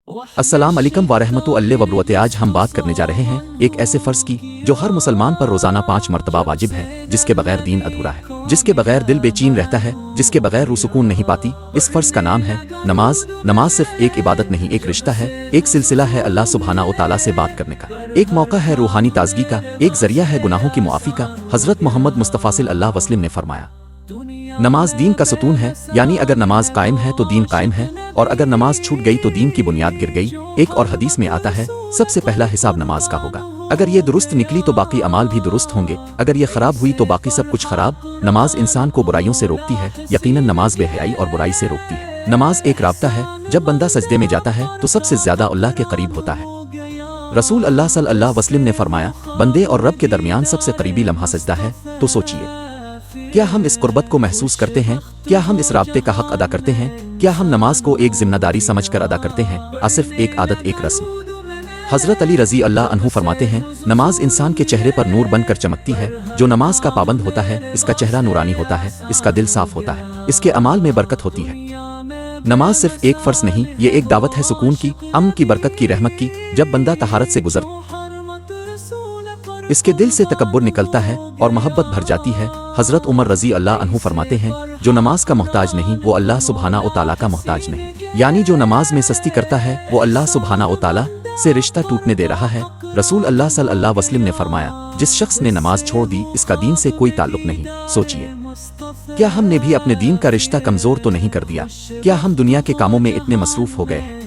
अस्सलाम अलैकुम वारहमतुल्लाहि वबरकातुहू। आज हम बात करने जा रहे हैं एक ऐसे फ़र्ज़ की जो हर मुसलमान पर रोज़ाना 5 मरतबा वाजिब है, जिसके बगैर दीन अधूरा है, जिसके बगैर दिल बेचैन रहता है, जिसके बगैर रूह सुकून नहीं पाती। इस फ़र्ज़ का नाम है नमाज। नमाज सिर्फ एक इबादत नहीं, एक रिश्ता है, एक सिलसिला है अल्लाह सुब्हाना व तआला से बात करने का, एक मौका है रूहानी ताज़गी का, एक ज़रिया है गुनाहों की मुआफ़ी का। हज़रत मोहम्मद मुस्तफ़ा सल्लल्लाहु अलैहि वसल्लम ने फरमाया, नमाज दीन का सुतून है, यानी अगर नमाज कायम है तो दीन कायम है, और अगर नमाज छूट गई तो दीन की बुनियाद गिर गई। एक और हदीस में आता है, सबसे पहला हिसाब नमाज का होगा। अगर ये दुरुस्त निकली तो बाकी अमाल भी दुरुस्त होंगे, अगर ये खराब हुई तो बाकी सब कुछ खराब। नमाज इंसान को बुराइयों से रोकती है, यकीनन नमाज बेहयाई और बुराई से रोकती है। नमाज एक राब्ता है, जब बंदा सजदे में जाता है तो सबसे ज्यादा अल्लाह के करीब होता है। रसूल अल्लाह सल्लल्लाहु अलैहि वसल्लम ने फरमाया, बंदे और रब के दरमियान सबसे करीबी लम्हा सजदा है। तो सोचिए, क्या हम इस कुर्बत को महसूस करते हैं? क्या हम इस राब्ते का हक अदा करते हैं? क्या हम नमाज को एक जिम्मेदारी समझकर अदा करते हैं, सिर्फ एक आदत, एक रस्म? हजरत अली रजी अल्लाह अन्हु फरमाते हैं, नमाज इंसान के चेहरे पर नूर बनकर चमकती है। जो नमाज का पाबंद होता है, इसका चेहरा नूरानी होता है, इसका दिल साफ होता है, इसके अमाल में बरकत होती है। नमाज सिर्फ एक फर्ज नहीं, ये एक दावत है सुकून की, अमन की, बरकत की, रहमत की। जब बंदा तहारत से गुजरता, इसके दिल से तकब्बुर निकलता है और मोहब्बत भर जाती है। हजरत उमर रजी अल्लाह अन्हु फरमाते हैं, जो नमाज का मोहताज नहीं वो अल्लाह सुब्हाना व तआला का मोहताज नहीं, यानी जो नमाज में सस्ती करता है वो अल्लाह सुब्हाना व तआला से रिश्ता टूटने दे रहा है। रसूल अल्लाह सल्लल्लाहु अलैहि वसल्लम ने फरमाया, जिस शख्स ने नमाज छोड़ दी, इसका दीन से कोई ताल्लुक नहीं। सोचिए, क्या हमने भी अपने दीन का रिश्ता कमजोर तो नहीं कर दिया? क्या हम दुनिया के कामों में इतने मसरूफ हो गए हैं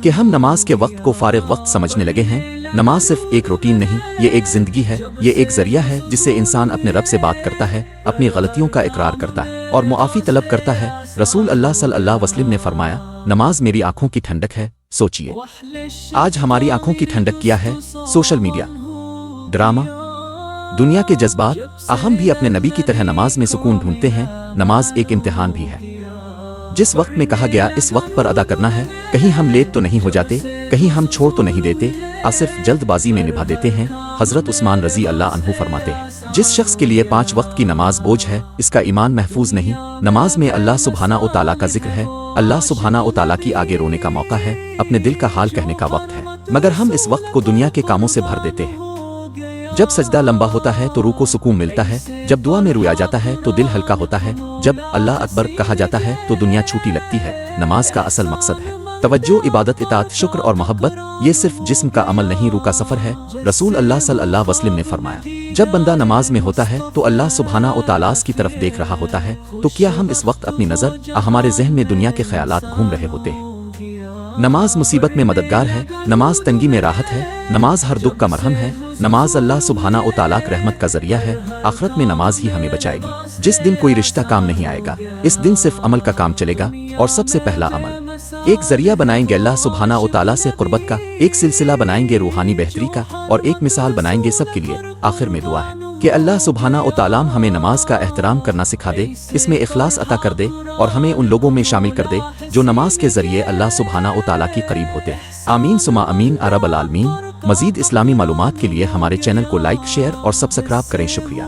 कि हम नमाज के वक्त को फारिग वक्त समझने लगे हैं? नमाज सिर्फ एक रूटीन नहीं, ये एक जिंदगी है, ये एक जरिया है जिससे इंसान अपने रब से बात करता है, अपनी गलतियों का इकरार करता है और मुआफ़ी तलब करता है। रसूल अल्लाह सल्लल्लाहु अलैहि वसल्लम ने फरमाया, नमाज मेरी आंखों की ठंडक है। सोचिए, आज हमारी आंखों की ठंडक क्या है? सोशल मीडिया, ड्रामा, दुनिया के जज्बात। हम भी अपने नबी की तरह नमाज में सुकून ढूंढते हैं। नमाज एक इम्तिहान भी है, जिस वक्त में कहा गया इस वक्त पर अदा करना है। कहीं हम लेट तो नहीं हो जाते, कहीं हम छोड़ तो नहीं देते, सिर्फ जल्दबाजी में निभा देते हैं। हजरत उस्मान रजी अल्लाह अन्हु फरमाते हैं, जिस शख्स के लिए 5 वक्त की नमाज बोझ है, इसका ईमान महफूज नहीं। नमाज में अल्लाह सुब्हाना व तआला का जिक्र है, अल्लाह सुब्हाना व तआला की आगे रोने का मौका है, अपने दिल का हाल कहने का वक्त है, मगर हम इस वक्त को दुनिया के कामों से भर देते हैं। जब सजदा लंबा होता है तो रूह को सुकून मिलता है, जब दुआ में रोया जाता है तो दिल हल्का होता है, जब अल्लाह अकबर कहा जाता है तो दुनिया छूटी लगती है। नमाज का असल मकसद है तवज्जो, इबादत, इताअत, शुक्र और मोहब्बत। ये सिर्फ जिस्म का अमल नहीं, रूह का सफर है। रसूल अल्लाह सल्लल्लाहु अलैहि वसल्लम ने फरमाया, जब बंदा नमाज में होता है तो अल्लाह सुब्हाना व तआला की तरफ देख रहा होता है। तो क्या हम इस वक्त अपनी नजर, हमारे जहन में दुनिया के ख्यालात घूम रहे होते हैं? नमाज मुसीबत में मददगार है, नमाज तंगी में राहत है, नमाज हर दुख का मरहम है, नमाज अल्लाह सुब्हाना व तआला की रहमत का जरिया है। आखिरत में नमाज ही हमें बचाएगी। जिस दिन कोई रिश्ता काम नहीं आएगा, इस दिन सिर्फ अमल का काम चलेगा, और सबसे पहला अमल एक जरिया बनाएंगे अल्लाह सुब्हाना व तआला से कुर्बत का, एक सिलसिला बनाएंगे रूहानी बेहतरी का, और एक मिसाल बनाएंगे सबके लिए। आखिर में दुआ है कि अल्लाह सुब्हाना व तआला हमें नमाज का एहतराम करना सिखा दे, इसमें इखलास अता कर दे, और हमें उन लोगों में शामिल कर दे जो नमाज के जरिए अल्लाह सुब्हाना व तआला की करीब होते हैं। आमीन सुमा अमीन अरबल आलमीन। मजीद इस्लामी मालूमात के लिए हमारे चैनल को लाइक, शेयर और सब्सक्राइब करें। शुक्रिया।